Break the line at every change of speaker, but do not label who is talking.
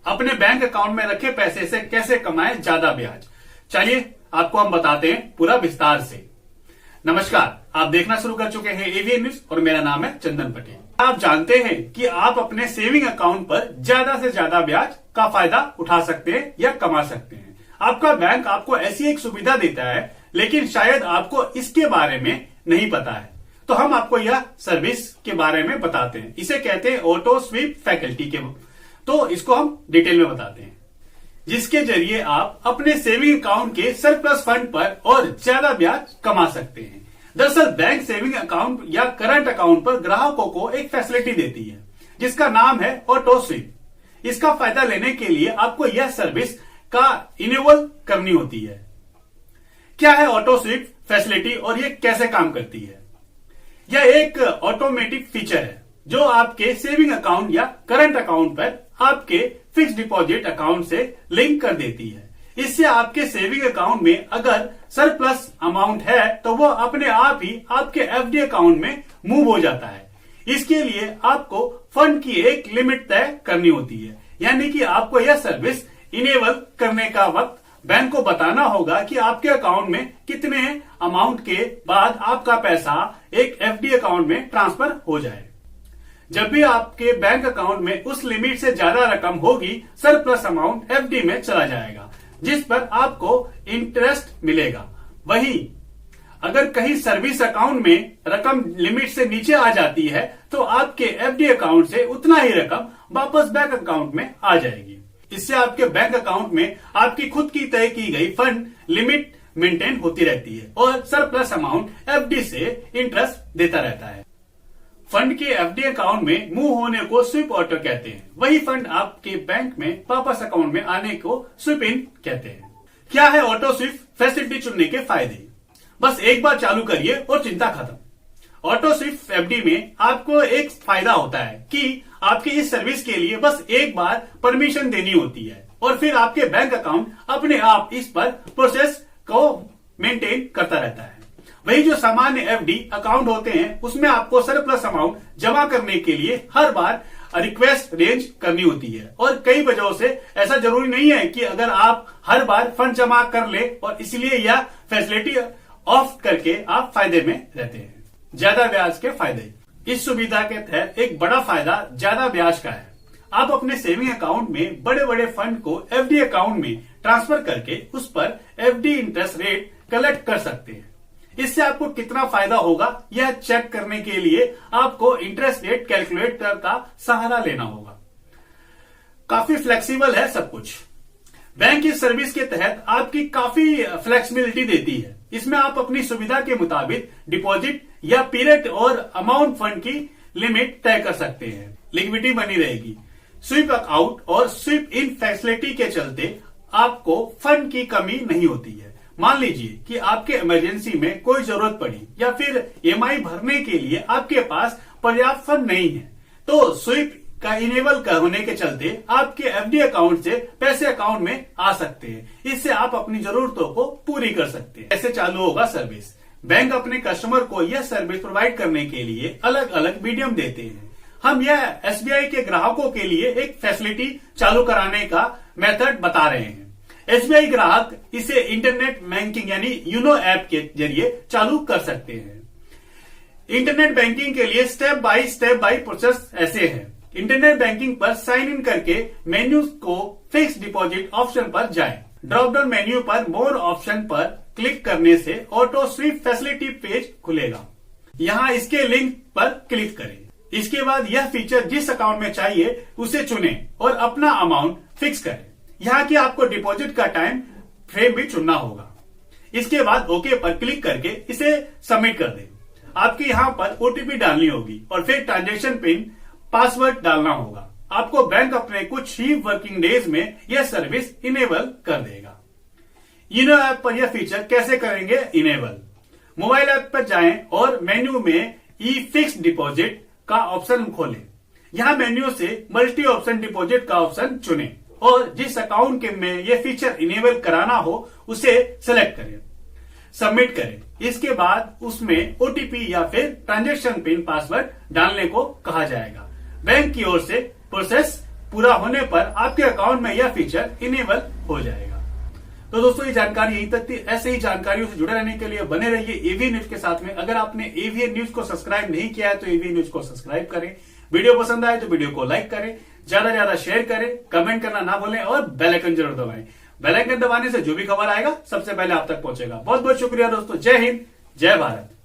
अपने bank account में रखे पैसे से कैसे कमाएं ज्यादा ब्याज। चलिए आपको हम बताते हैं पूरा विस्तार से। नमस्कार, आप देखना शुरू कर चुके हैं एवीएन न्यूज और मेरा नाम है चंदन पटेल। आप जानते हैं कि आप अपने सेविंग अकाउंट पर ज्यादा से ज्यादा ब्याज का फायदा उठा सकते हैं या कमा सकते हैं। आपका बैंक आपको ऐसी एक सुविधा देता है, लेकिन शायद आपको इसके बारे में नहीं पता है, तो हम आपको यह सर्विस के बारे में बताते हैं। इसे कहते हैं ऑटो स्वीप फैकल्टी के, तो इसको हम डिटेल में बताते हैं, जिसके जरिए आप अपने सेविंग अकाउंट के सरप्लस फंड पर और ज्यादा ब्याज कमा सकते हैं। दरअसल बैंक सेविंग अकाउंट या करंट अकाउंट पर ग्राहकों को एक फैसिलिटी देती है जिसका नाम है ऑटो स्वीप। इसका फायदा लेने के लिए आपको यह सर्विस का इनेबल करनी होती है। क्या है ऑटो स्वीप फैसिलिटी और ये कैसे काम करती है? यह एक ऑटोमेटिक फीचर है जो आपके सेविंग अकाउंट या करंट अकाउंट पर आपके फिक्स डिपॉजिट अकाउंट से लिंक कर देती है। इससे आपके सेविंग अकाउंट में अगर सरप्लस अमाउंट है तो वो अपने आप ही आपके एफडी अकाउंट में मूव हो जाता है। इसके लिए आपको फंड की एक लिमिट तय करनी होती है, यानी कि आपको यह सर्विस इनेबल करने का वक्त बैंक को बताना होगा कि आपके अकाउंट में कितने अमाउंट के बाद आपका पैसा एक एफडी अकाउंट में ट्रांसफर हो जाए। जब भी आपके बैंक अकाउंट में उस लिमिट से ज्यादा रकम होगी, सरप्लस अमाउंट एफडी में चला जाएगा, जिस पर आपको इंटरेस्ट मिलेगा। वहीं अगर कहीं सर्विस अकाउंट में रकम लिमिट से नीचे आ जाती है तो आपके एफडी अकाउंट से उतना ही रकम वापस बैंक अकाउंट में आ जाएगी। इससे आपके बैंक अकाउंट में आपकी खुद की तय की गई फंड लिमिट मेंटेन होती रहती है और सरप्लस अमाउंट एफडी से इंटरेस्ट देता रहता है। फंड के एफडी अकाउंट में मूव होने को स्वीप ऑटो कहते हैं। वही फंड आपके बैंक में वापस अकाउंट में आने को स्वीप इन कहते हैं। क्या है ऑटो स्वीप फैसिलिटी चुनने के फायदे? बस एक बार चालू करिए और चिंता खत्म। ऑटो स्वीप एफडी में आपको एक फायदा होता है कि आपकी इस सर्विस के लिए बस एक बार परमिशन देनी होती है और फिर आपके बैंक अकाउंट अपने आप इस पर प्रोसेस को मेंटेन करता रहता है। वही जो सामान्य एफडी अकाउंट होते हैं उसमें आपको सरप्लस अमाउंट जमा करने के लिए हर बार रिक्वेस्ट रेंज करनी होती है और कई वजहों से ऐसा जरूरी नहीं है कि अगर आप हर बार फंड जमा कर ले और इसलिए यह फैसिलिटी ऑफ करके आप फायदे में रहते हैं। ज्यादा ब्याज के फायदे। इस सुविधा के तहत एक बड़ा फायदा ज्यादा ब्याज का है। आप अपने सेविंग अकाउंट में बड़े बड़े फंड को एफडी अकाउंट में ट्रांसफर करके उस पर एफडी इंटरेस्ट रेट कलेक्ट कर सकते हैं। इससे आपको कितना फायदा होगा यह चेक करने के लिए आपको इंटरेस्ट रेट कैलकुलेटर का सहारा लेना होगा। काफी फ्लेक्सिबल है सब कुछ। बैंक इस सर्विस के तहत आपकी काफी फ्लेक्सिबिलिटी देती है। इसमें आप अपनी सुविधा के मुताबिक डिपॉजिट या पीरियड और अमाउंट फंड की लिमिट तय कर सकते हैं। लिक्विडिटी बनी रहेगी। स्वीप आउट और स्वीप इन फैसिलिटी के चलते आपको फंड की कमी नहीं होती है। मान लीजिए कि आपके इमरजेंसी में कोई जरूरत पड़ी या फिर ईएमआई भरने के लिए आपके पास पर्याप्त फंड नहीं है, तो स्वीप का इनेबल होने के चलते आपके एफडी अकाउंट से पैसे अकाउंट में आ सकते हैं। इससे आप अपनी जरूरतों को पूरी कर सकते हैं। ऐसे चालू होगा सर्विस। बैंक अपने कस्टमर को यह सर्विस प्रोवाइड करने के लिए अलग अलग मीडियम देते हैं। हम यह एसबीआई के ग्राहकों के लिए एक फैसिलिटी चालू कराने का मेथड बता रहे हैं। एसबीआई ग्राहक इसे इंटरनेट बैंकिंग यानी यूनो ऐप के जरिए चालू कर सकते हैं। इंटरनेट बैंकिंग के लिए स्टेप बाय प्रोसेस ऐसे है। इंटरनेट बैंकिंग पर साइन इन करके मेन्यू को फिक्स डिपॉजिट ऑप्शन पर जाएं। ड्रॉप डाउन मेन्यू पर मोर ऑप्शन पर क्लिक करने से ऑटो स्वीप फैसिलिटी पेज खुलेगा। यहाँ इसके लिंक पर क्लिक करें। इसके बाद यह फीचर जिस अकाउंट में चाहिए उसे चुनें और अपना अमाउंट फिक्स करें। यहाँ की आपको डिपॉजिट का टाइम फ्रेम भी चुनना होगा। इसके बाद ओके पर क्लिक करके इसे सबमिट कर दें। आपकी यहाँ पर ओटीपी डालनी होगी और फिर ट्रांजैक्शन पिन पासवर्ड डालना होगा। आपको बैंक अपने कुछ ही वर्किंग डेज में यह सर्विस इनेबल कर देगा। यूनो ऐप पर यह फीचर कैसे करेंगे इनेबल? मोबाइल ऐप पर जाएं और मेन्यू में ई फिक्स डिपॉजिट का ऑप्शन खोलें। यहाँ मेन्यू से मल्टी ऑप्शन डिपॉजिट का ऑप्शन चुनें और जिस अकाउंट के में यह फीचर इनेबल कराना हो उसे सेलेक्ट करें, सबमिट करें। इसके बाद उसमें ओटीपी या फिर ट्रांजैक्शन पिन पासवर्ड डालने को कहा जाएगा। बैंक की ओर से प्रोसेस पूरा होने पर आपके अकाउंट में यह फीचर इनेबल हो जाएगा। तो दोस्तों ये जानकारी यहीं तक थी। ऐसे ही जानकारियों से जुड़े रहने के लिए बने रहिए एवीएन न्यूज के साथ में। अगर आपने एवीएन न्यूज को सब्सक्राइब नहीं किया है तो एवीएन न्यूज को सब्सक्राइब करें। वीडियो पसंद आए तो वीडियो को लाइक करें, ज्यादा से ज्यादा शेयर करें, कमेंट करना ना भूलें और बेल आइकन जरूर दबाएं। बेल आइकन दबाने से जो भी खबर आएगा सबसे पहले आप तक पहुंचेगा। बहुत बहुत शुक्रिया दोस्तों। जय हिंद, जय भारत।